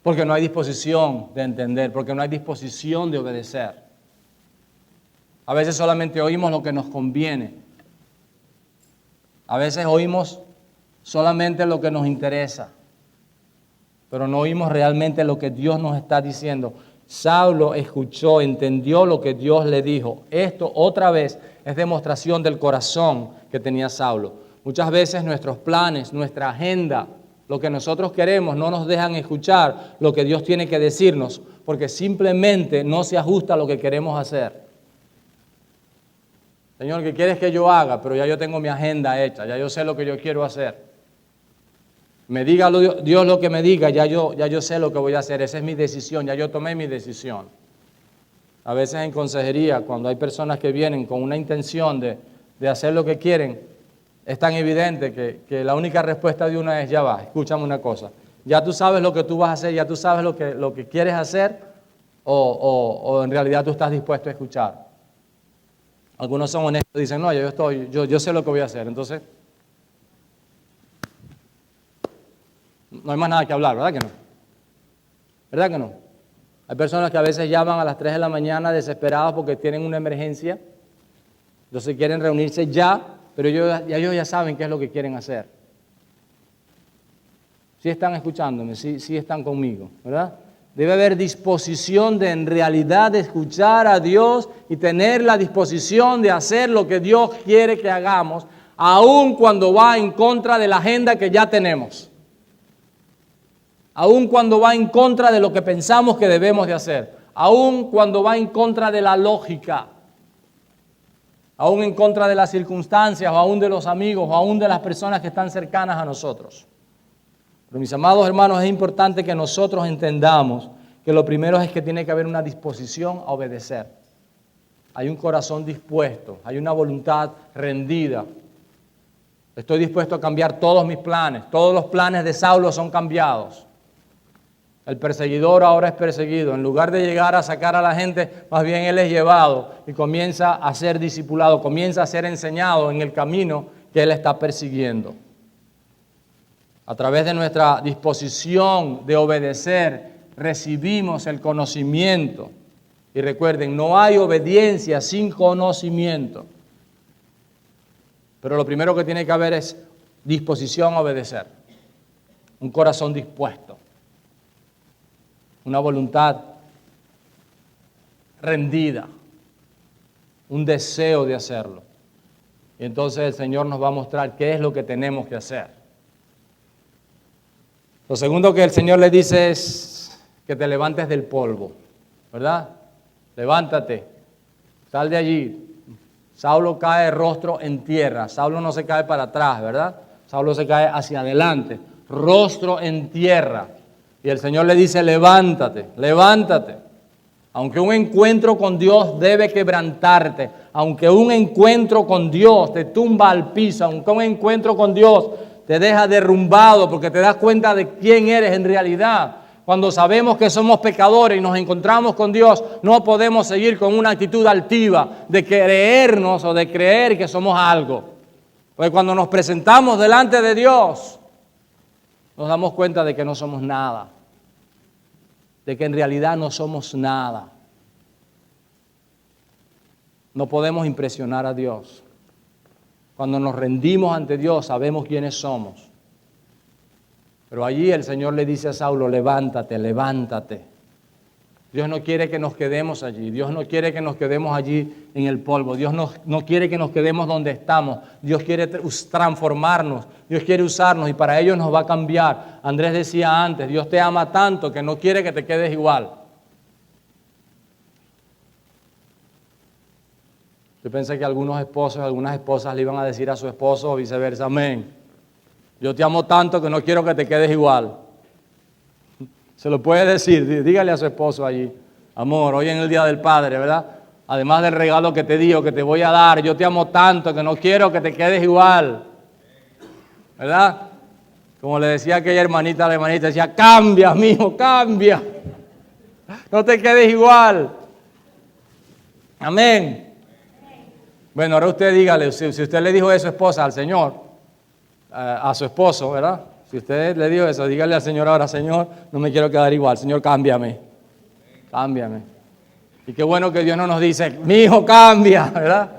Porque no hay disposición de entender, porque no hay disposición de obedecer. A veces solamente oímos lo que nos conviene. A veces oímos solamente lo que nos interesa, pero no oímos realmente lo que Dios nos está diciendo. Saulo escuchó, entendió lo que Dios le dijo. Esto otra vez es demostración del corazón que tenía Saulo. Muchas veces nuestros planes, nuestra agenda, lo que nosotros queremos, no nos dejan escuchar lo que Dios tiene que decirnos, porque simplemente no se ajusta a lo que queremos hacer. Señor, ¿qué quieres que yo haga? Pero ya yo tengo mi agenda hecha, ya yo sé lo que yo quiero hacer. Me diga Dios lo que me diga, ya yo sé lo que voy a hacer, esa es mi decisión, ya yo tomé mi decisión. A veces en consejería, cuando hay personas que vienen con una intención de hacer lo que quieren, es tan evidente que la única respuesta de una es, ya va, escúchame una cosa, ya tú sabes lo que tú vas a hacer, ya tú sabes lo que quieres hacer, o en realidad tú estás dispuesto a escuchar. Algunos son honestos, dicen, no, yo sé lo que voy a hacer, entonces no hay más nada que hablar, ¿verdad que no? ¿Verdad que no? Hay personas que a veces llaman a las 3 de la mañana desesperadas porque tienen una emergencia, entonces quieren reunirse ya, pero ellos ya saben qué es lo que quieren hacer. Sí están escuchándome, sí están conmigo, ¿verdad? Debe haber disposición de en realidad de escuchar a Dios y tener la disposición de hacer lo que Dios quiere que hagamos, aun cuando va en contra de la agenda que ya tenemos. Aun cuando va en contra de lo que pensamos que debemos de hacer. Aun cuando va en contra de la lógica. Aún en contra de las circunstancias, o aún de los amigos, o aún de las personas que están cercanas a nosotros. Pero mis amados hermanos, es importante que nosotros entendamos que lo primero es que tiene que haber una disposición a obedecer. Hay un corazón dispuesto, hay una voluntad rendida. Estoy dispuesto a cambiar todos mis planes, todos los planes de Saulo son cambiados. El perseguidor ahora es perseguido. En lugar de llegar a sacar a la gente, más bien él es llevado y comienza a ser discipulado, comienza a ser enseñado en el camino que él está persiguiendo. A través de nuestra disposición de obedecer, recibimos el conocimiento. Y recuerden, no hay obediencia sin conocimiento. Pero lo primero que tiene que haber es disposición a obedecer. Un corazón dispuesto. Una voluntad rendida, un deseo de hacerlo. Y entonces el Señor nos va a mostrar qué es lo que tenemos que hacer. Lo segundo que el Señor le dice es que te levantes del polvo, ¿verdad? Levántate, sal de allí. Saulo cae rostro en tierra. Saulo no se cae para atrás, ¿verdad? Saulo se cae hacia adelante, rostro en tierra. Y el Señor le dice, levántate, levántate. Aunque un encuentro con Dios debe quebrantarte, aunque un encuentro con Dios te tumba al piso, aunque un encuentro con Dios te deja derrumbado porque te das cuenta de quién eres en realidad. Cuando sabemos que somos pecadores y nos encontramos con Dios, no podemos seguir con una actitud altiva de creernos o de creer que somos algo. Porque cuando nos presentamos delante de Dios, nos damos cuenta de que no somos nada, de que en realidad no somos nada. No podemos impresionar a Dios. Cuando nos rendimos ante Dios, sabemos quiénes somos. Pero allí el Señor le dice a Saulo, levántate, levántate. Dios no quiere que nos quedemos allí. Dios no quiere que nos quedemos allí en el polvo. Dios no quiere que nos quedemos donde estamos. Dios quiere transformarnos. Dios quiere usarnos y para ello nos va a cambiar. Andrés decía antes, Dios te ama tanto que no quiere que te quedes igual. Yo pensé que algunos esposos, algunas esposas le iban a decir a su esposo o viceversa, amén. Yo te amo tanto que no quiero que te quedes igual. Se lo puede decir, dígale a su esposo allí, amor, hoy en el Día del Padre, ¿verdad? Además del regalo que te digo, que te voy a dar, yo te amo tanto que no quiero que te quedes igual, ¿verdad? Como le decía aquella hermanita a la hermanita, decía, cambia, mijo, cambia, no te quedes igual, amén. Bueno, ahora usted dígale, si usted le dijo eso a su esposa, al Señor, a su esposo, ¿verdad? Si usted le dijo eso, dígale al Señor ahora, Señor, no me quiero quedar igual, Señor, cámbiame, cámbiame. Y qué bueno que Dios no nos dice, mi hijo cambia, ¿verdad?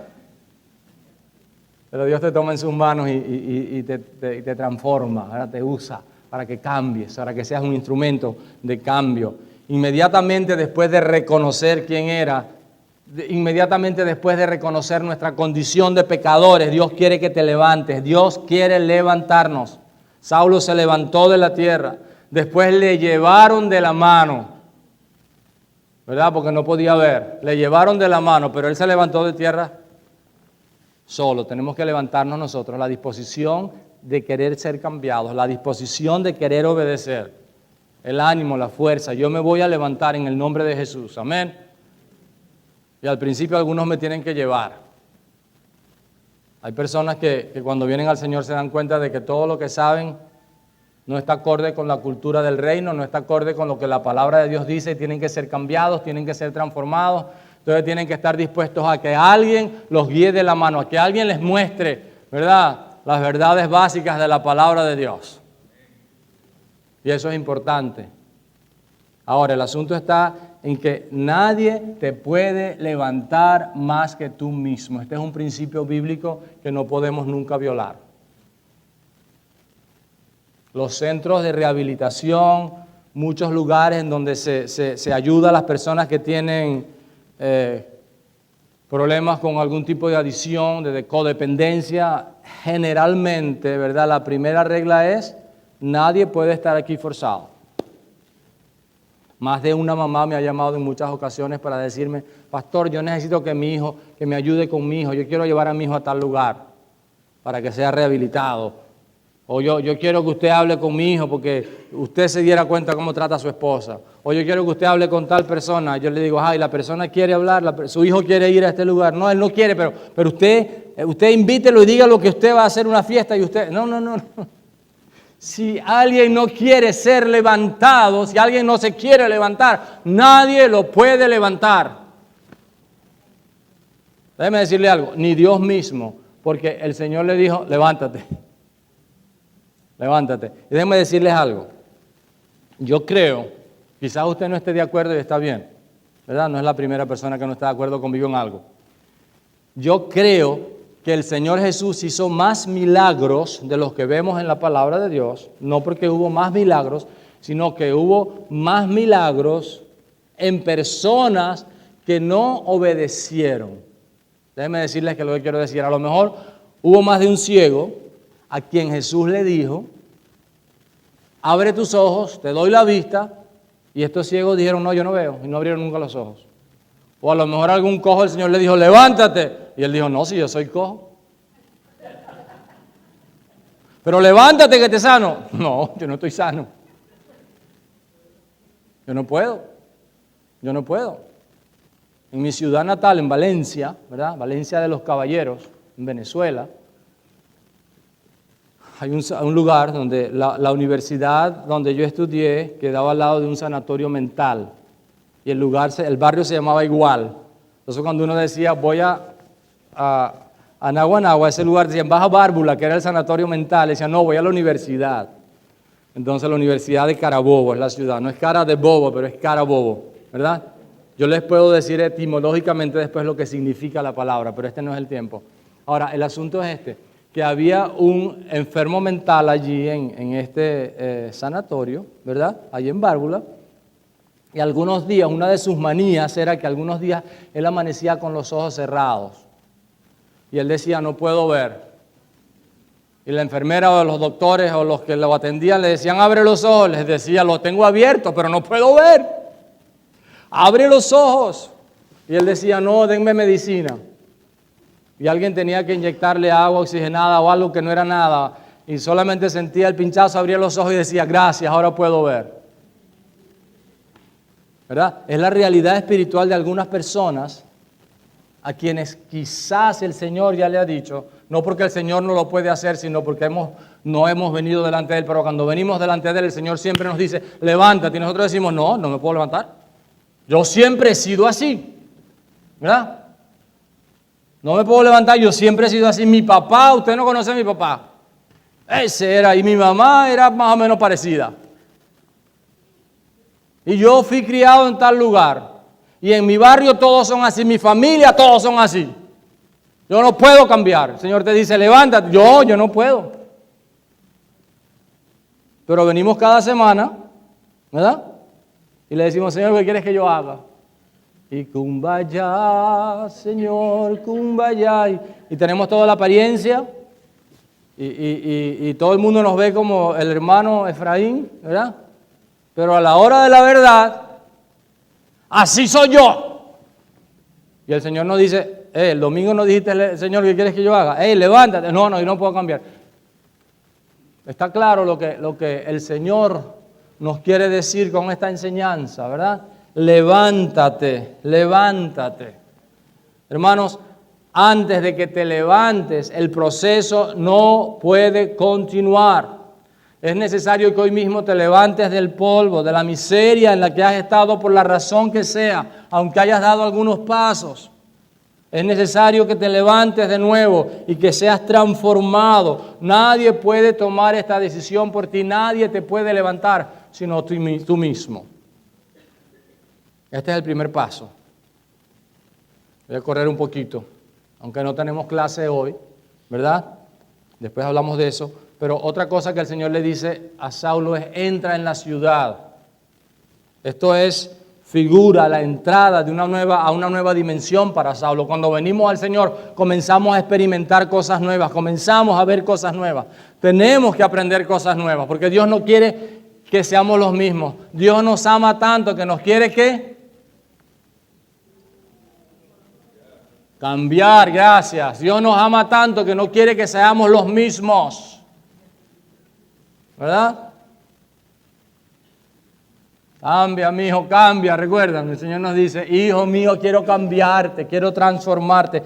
Pero Dios te toma en sus manos y te transforma, ¿verdad? Te usa para que cambies, para que seas un instrumento de cambio. inmediatamente después de reconocer quién era, inmediatamente después de reconocer nuestra condición de pecadores, Dios quiere que te levantes, Dios quiere levantarnos. Saulo se levantó de la tierra, después le llevaron de la mano, ¿verdad? Porque no podía ver, le llevaron de la mano, pero él se levantó de tierra solo. Tenemos que levantarnos nosotros, la disposición de querer ser cambiados, la disposición de querer obedecer, el ánimo, la fuerza. Yo me voy a levantar en el nombre de Jesús, amén. Y al principio algunos me tienen que llevar. Hay personas que cuando vienen al Señor se dan cuenta de que todo lo que saben no está acorde con la cultura del reino, no está acorde con lo que la palabra de Dios dice, y tienen que ser cambiados, tienen que ser transformados. Entonces tienen que estar dispuestos a que alguien los guíe de la mano, a que alguien les muestre, ¿verdad?, las verdades básicas de la palabra de Dios. Y eso es importante. Ahora, el asunto está en que nadie te puede levantar más que tú mismo. Este es un principio bíblico que no podemos nunca violar. Los centros de rehabilitación, muchos lugares en donde se ayuda a las personas que tienen problemas con algún tipo de adicción, de codependencia, generalmente, ¿verdad? La primera regla es, nadie puede estar aquí forzado. Más de una mamá me ha llamado en muchas ocasiones para decirme, pastor, yo necesito que mi hijo, que me ayude con mi hijo, yo quiero llevar a mi hijo a tal lugar para que sea rehabilitado. O yo quiero que usted hable con mi hijo porque usted se diera cuenta cómo trata a su esposa. O yo quiero que usted hable con tal persona. Yo le digo, ay, la persona quiere hablar, su hijo quiere ir a este lugar. No, él no quiere, pero usted invítelo y dígalo que usted va a hacer una fiesta y usted... No. Si alguien no quiere ser levantado, si alguien no se quiere levantar, nadie lo puede levantar. Déjeme decirle algo, ni Dios mismo, porque el Señor le dijo, levántate. Levántate. Y déjenme decirles algo. Yo creo, quizás usted no esté de acuerdo y está bien, ¿verdad? No es la primera persona que no está de acuerdo conmigo en algo. Yo creo que el Señor Jesús hizo más milagros de los que vemos en la palabra de Dios, no porque hubo más milagros, sino que hubo más milagros en personas que no obedecieron. Déjenme decirles que lo que quiero decir, a lo mejor hubo más de un ciego a quien Jesús le dijo, abre tus ojos, te doy la vista, y estos ciegos dijeron, no, yo no veo, y no abrieron nunca los ojos. O a lo mejor algún cojo el Señor le dijo, levántate, y él dijo, no, si yo soy cojo. Pero levántate que te sano. No, yo no estoy sano. Yo no puedo. En mi ciudad natal, en Valencia, ¿verdad? Valencia de los Caballeros, en Venezuela, hay un lugar donde la universidad donde yo estudié quedaba al lado de un sanatorio mental. Y el barrio se llamaba igual. Entonces cuando uno decía, voy a Naguanagua, ese lugar decían, vas a Bárbula, que era el sanatorio mental, decían, no, voy a la universidad. Entonces la Universidad de Carabobo es la ciudad, no es cara de bobo, pero es Carabobo, ¿verdad? Yo les puedo decir etimológicamente después lo que significa la palabra, pero este no es el tiempo. Ahora, el asunto es que había un enfermo mental allí en este sanatorio, ¿verdad? Allí en Bárbula. Y algunos días, una de sus manías era que algunos días él amanecía con los ojos cerrados. Y él decía, no puedo ver. Y la enfermera o los doctores o los que lo atendían le decían, abre los ojos. Les decía, los tengo abiertos, pero no puedo ver. Abre los ojos. Y él decía, no, denme medicina. Y alguien tenía que inyectarle agua oxigenada o algo que no era nada. Y solamente sentía el pinchazo, abría los ojos y decía, gracias, ahora puedo ver. ¿Verdad? Es la realidad espiritual de algunas personas a quienes quizás el Señor ya le ha dicho, no porque el Señor no lo puede hacer, sino porque no hemos venido delante de Él, pero cuando venimos delante de Él, el Señor siempre nos dice, levántate, y nosotros decimos, no me puedo levantar. Yo siempre he sido así, ¿verdad? No me puedo levantar, yo siempre he sido así. Mi papá, usted no conoce a mi papá, ese era, y mi mamá era más o menos parecida. Y yo fui criado en tal lugar. Y en mi barrio todos son así, mi familia todos son así. Yo no puedo cambiar. El Señor te dice, levántate. Yo no puedo. Pero venimos cada semana, ¿verdad? Y le decimos, Señor, ¿qué quieres que yo haga? Y kumbaya, Señor, kumbaya. Y tenemos toda la apariencia y todo el mundo nos ve como el hermano Efraín, ¿verdad? Pero a la hora de la verdad, así soy yo. Y el Señor nos dice, el domingo nos dijiste, Señor, ¿qué quieres que yo haga? Levántate. No, yo no puedo cambiar. Está claro lo que el Señor nos quiere decir con esta enseñanza, ¿verdad? Levántate, levántate. Hermanos, antes de que te levantes, el proceso no puede continuar. Es necesario que hoy mismo te levantes del polvo, de la miseria en la que has estado por la razón que sea, aunque hayas dado algunos pasos. Es necesario que te levantes de nuevo y que seas transformado. Nadie puede tomar esta decisión por ti, nadie te puede levantar, sino tú mismo. Este es el primer paso. Voy a correr un poquito, aunque no tenemos clase hoy, ¿verdad? Después hablamos de eso. Pero otra cosa que el Señor le dice a Saulo es, entra en la ciudad. Esto es figura la entrada de a una nueva dimensión para Saulo. Cuando venimos al Señor, comenzamos a experimentar cosas nuevas, comenzamos a ver cosas nuevas. Tenemos que aprender cosas nuevas, porque Dios no quiere que seamos los mismos. Dios nos ama tanto que nos quiere ¿qué? Cambiar, gracias. Dios nos ama tanto que no quiere que seamos los mismos. ¿Verdad? Cambia, mi hijo, cambia. Recuerdan, el Señor nos dice, hijo mío, quiero cambiarte, quiero transformarte.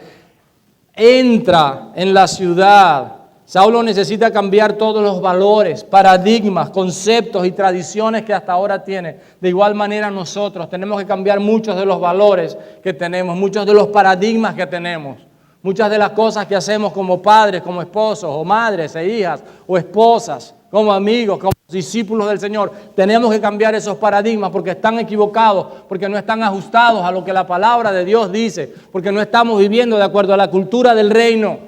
Entra en la ciudad. Saulo necesita cambiar todos los valores, paradigmas, conceptos y tradiciones que hasta ahora tiene. De igual manera nosotros tenemos que cambiar muchos de los valores que tenemos, muchos de los paradigmas que tenemos, muchas de las cosas que hacemos como padres, como esposos o madres e hijas o esposas, como amigos, como discípulos del Señor. Tenemos que cambiar esos paradigmas porque están equivocados, porque no están ajustados a lo que la palabra de Dios dice, porque no estamos viviendo de acuerdo a la cultura del reino.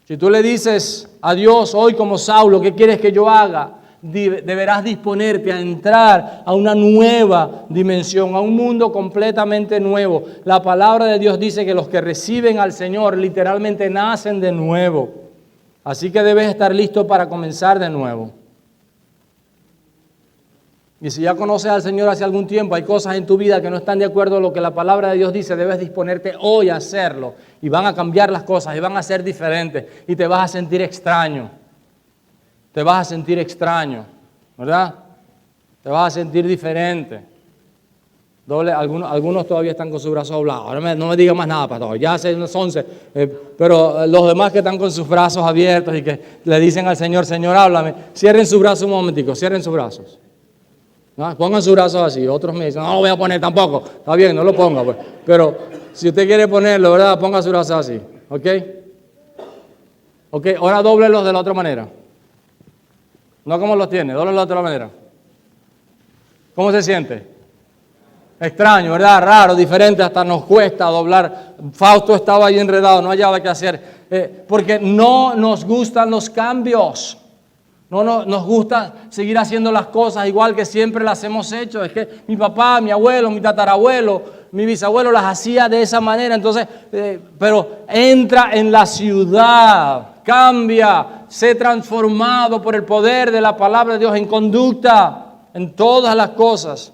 Si tú le dices a Dios hoy como Saulo, ¿qué quieres que yo haga? Deberás disponerte a entrar a una nueva dimensión, a un mundo completamente nuevo. La palabra de Dios dice que los que reciben al Señor literalmente nacen de nuevo. Así que debes estar listo para comenzar de nuevo. Y si ya conoces al Señor hace algún tiempo, hay cosas en tu vida que no están de acuerdo a lo que la palabra de Dios dice, debes disponerte hoy a hacerlo. Y van a cambiar las cosas y van a ser diferentes y te vas a sentir extraño. Te vas a sentir extraño, ¿verdad? Te vas a sentir diferente. Algunos todavía están con su brazo doblado. Ahora no me diga más nada, pastor. Ya son las 11. Pero los demás que están con sus brazos abiertos y que le dicen al Señor, Señor, háblame. Cierren sus brazos un momentico, cierren sus brazos. ¿No? Pongan sus brazos así. Otros me dicen, no lo voy a poner tampoco. Está bien, no lo ponga. Pues. Pero si usted quiere ponerlo, ¿verdad? Ponga sus brazos así. ¿Ok? Ok, ahora dóblelos de la otra manera. No como los tiene, dóblelos de otra manera. ¿Cómo se siente? Extraño, ¿verdad? Raro, diferente, hasta nos cuesta doblar. Fausto estaba ahí enredado, no hallaba qué hacer. Porque no nos gustan los cambios. No nos gusta seguir haciendo las cosas igual que siempre las hemos hecho. Es que mi papá, mi abuelo, mi tatarabuelo, mi bisabuelo las hacía de esa manera. Entonces, pero entra en la ciudad, cambia, sé transformado por el poder de la palabra de Dios en conducta, en todas las cosas.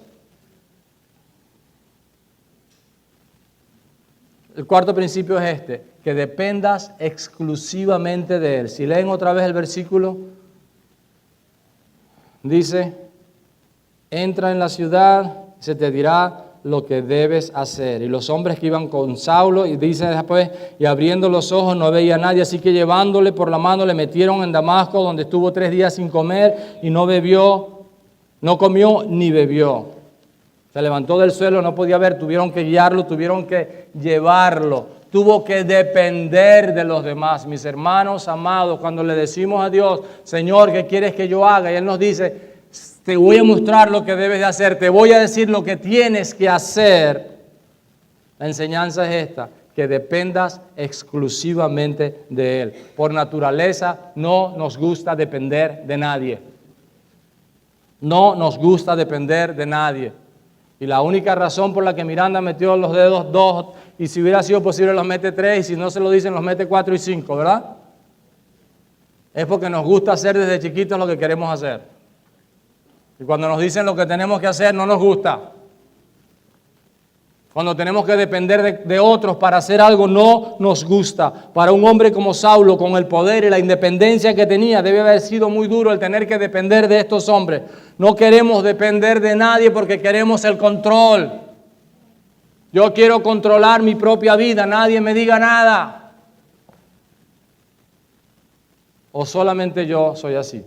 El cuarto principio es que dependas exclusivamente de Él. Si leen otra vez el versículo, dice, entra en la ciudad, se te dirá lo que debes hacer. Y los hombres que iban con Saulo, y dice después, y abriendo los ojos no veía a nadie, así que llevándole por la mano le metieron en Damasco, donde estuvo 3 días sin comer y no comió ni bebió. Se levantó del suelo, no podía ver, tuvieron que guiarlo, tuvieron que llevarlo. Tuvo que depender de los demás. Mis hermanos amados, cuando le decimos a Dios, Señor, ¿qué quieres que yo haga? Y Él nos dice, te voy a mostrar lo que debes de hacer, te voy a decir lo que tienes que hacer. La enseñanza es esta, que dependas exclusivamente de Él. Por naturaleza no nos gusta depender de nadie. No nos gusta depender de nadie. Y la única razón por la que Miranda metió los dedos 2, y si hubiera sido posible los mete 3, y si no se lo dicen los mete 4 y 5, ¿verdad? Es porque nos gusta hacer desde chiquitos lo que queremos hacer. Y cuando nos dicen lo que tenemos que hacer, no nos gusta. Cuando tenemos que depender de otros para hacer algo, no nos gusta. Para un hombre como Saulo, con el poder y la independencia que tenía, debe haber sido muy duro el tener que depender de estos hombres. No queremos depender de nadie porque queremos el control. Yo quiero controlar mi propia vida, nadie me diga nada. O solamente yo soy así.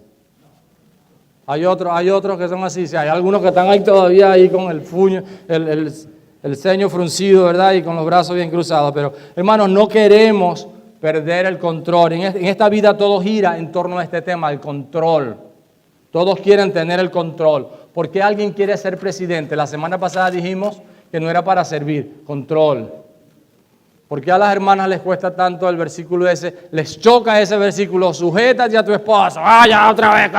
Hay otros que son así. Sí, hay algunos que están ahí todavía ahí con el puño, el ceño fruncido, ¿verdad? Y con los brazos bien cruzados. Pero, hermanos, no queremos perder el control. En esta vida todo gira en torno a este tema, el control. Todos quieren tener el control. ¿Por qué alguien quiere ser presidente? La semana pasada dijimos que no era para servir, control. ¿Por qué a las hermanas les cuesta tanto el versículo ese? Les choca ese versículo, sujétate a tu esposo. ¡Ah, ya otra vez!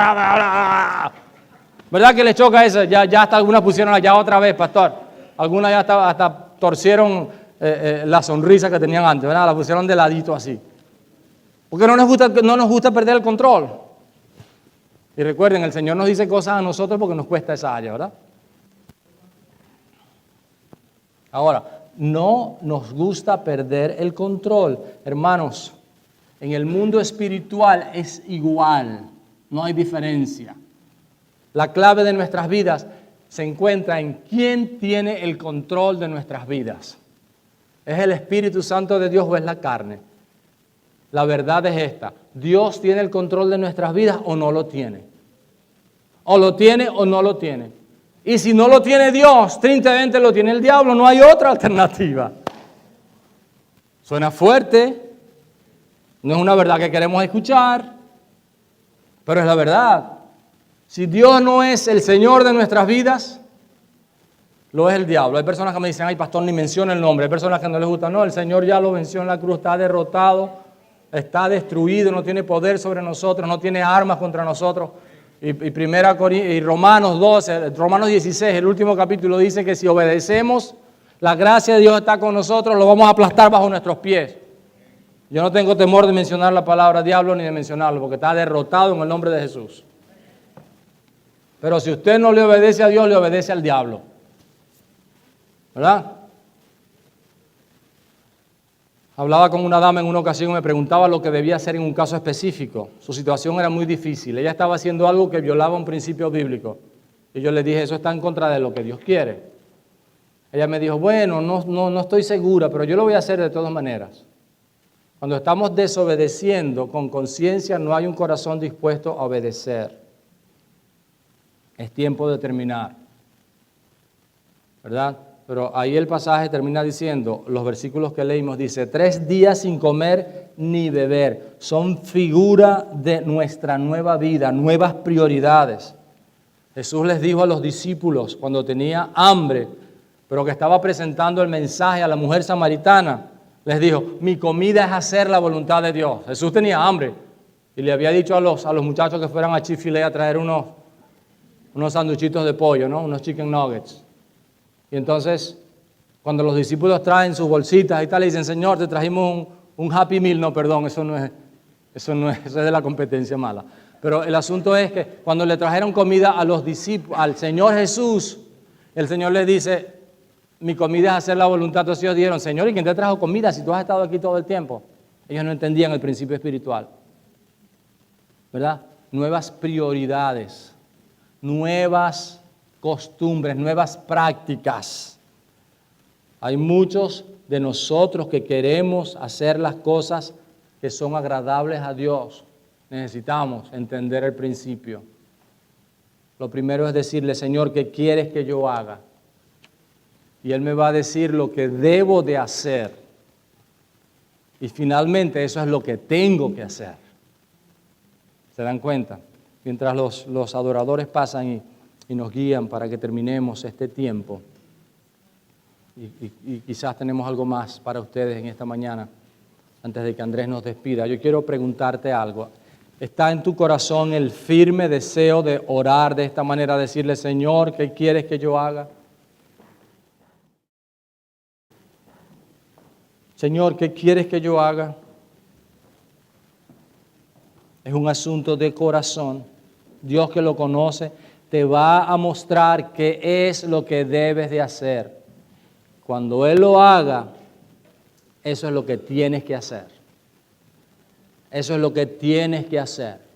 ¿Verdad que les choca eso? Ya hasta algunas pusieron ya otra vez, pastor. Algunas ya hasta torcieron la sonrisa que tenían antes, ¿verdad? La pusieron de ladito así. Porque no nos gusta perder el control. Y recuerden, el Señor nos dice cosas a nosotros porque nos cuesta esa área, ¿verdad? Ahora, no nos gusta perder el control. Hermanos, en el mundo espiritual es igual, no hay diferencia. La clave de nuestras vidas se encuentra en quién tiene el control de nuestras vidas. ¿Es el Espíritu Santo de Dios o es la carne? La verdad es esta: ¿Dios tiene el control de nuestras vidas o no lo tiene? O lo tiene o no lo tiene. Y si no lo tiene Dios, tristemente lo tiene el diablo, no hay otra alternativa. Suena fuerte, no es una verdad que queremos escuchar, pero es la verdad. Si Dios no es el Señor de nuestras vidas, lo es el diablo. Hay personas que me dicen, ay pastor, ni menciona el nombre. Hay personas que no les gusta, no, el Señor ya lo venció en la cruz, está derrotado, está destruido, no tiene poder sobre nosotros, no tiene armas contra nosotros. Y Romanos 12, Romanos 16, el último capítulo dice que si obedecemos, la gracia de Dios está con nosotros, lo vamos a aplastar bajo nuestros pies. Yo no tengo temor de mencionar la palabra diablo ni de mencionarlo, porque está derrotado en el nombre de Jesús. Pero si usted no le obedece a Dios, le obedece al diablo. ¿Verdad? Hablaba con una dama en una ocasión y me preguntaba lo que debía hacer en un caso específico. Su situación era muy difícil. Ella estaba haciendo algo que violaba un principio bíblico. Y yo le dije, eso está en contra de lo que Dios quiere. Ella me dijo, bueno, no estoy segura, pero yo lo voy a hacer de todas maneras. Cuando estamos desobedeciendo con conciencia, no hay un corazón dispuesto a obedecer. Es tiempo de terminar. ¿Verdad? Pero ahí el pasaje termina diciendo, los versículos que leímos, dice, 3 días sin comer ni beber. Son figura de nuestra nueva vida, nuevas prioridades. Jesús les dijo a los discípulos cuando tenía hambre, pero que estaba presentando el mensaje a la mujer samaritana, les dijo, mi comida es hacer la voluntad de Dios. Jesús tenía hambre y le había dicho a los muchachos que fueran a Chick-fil-A a traer unos sanduchitos de pollo, ¿no? Unos chicken nuggets. Y entonces, cuando los discípulos traen sus bolsitas y tal, le dicen, Señor, te trajimos un Happy Meal. No, perdón, eso es de la competencia mala. Pero el asunto es que cuando le trajeron comida a los discípulos, al Señor Jesús, el Señor le dice, mi comida es hacer la voluntad. Entonces ellos dijeron, Señor, ¿y quién te trajo comida si tú has estado aquí todo el tiempo? Ellos no entendían el principio espiritual. ¿Verdad? Nuevas prioridades, nuevas costumbres, nuevas prácticas. Hay muchos de nosotros que queremos hacer las cosas que son agradables a Dios. Necesitamos entender el principio. Lo primero es decirle, Señor, ¿qué quieres que yo haga? Y Él me va a decir lo que debo de hacer. Y finalmente eso es lo que tengo que hacer. ¿Se dan cuenta? Mientras los adoradores pasan y nos guían para que terminemos este tiempo. Y quizás tenemos algo más para ustedes en esta mañana, antes de que Andrés nos despida. Yo quiero preguntarte algo. Está en tu corazón el firme deseo de orar de esta manera, decirle, Señor, ¿qué quieres que yo haga? Señor, ¿qué quieres que yo haga? Es un asunto de corazón. Dios que lo conoce te va a mostrar qué es lo que debes de hacer. Cuando Él lo haga, eso es lo que tienes que hacer. Eso es lo que tienes que hacer.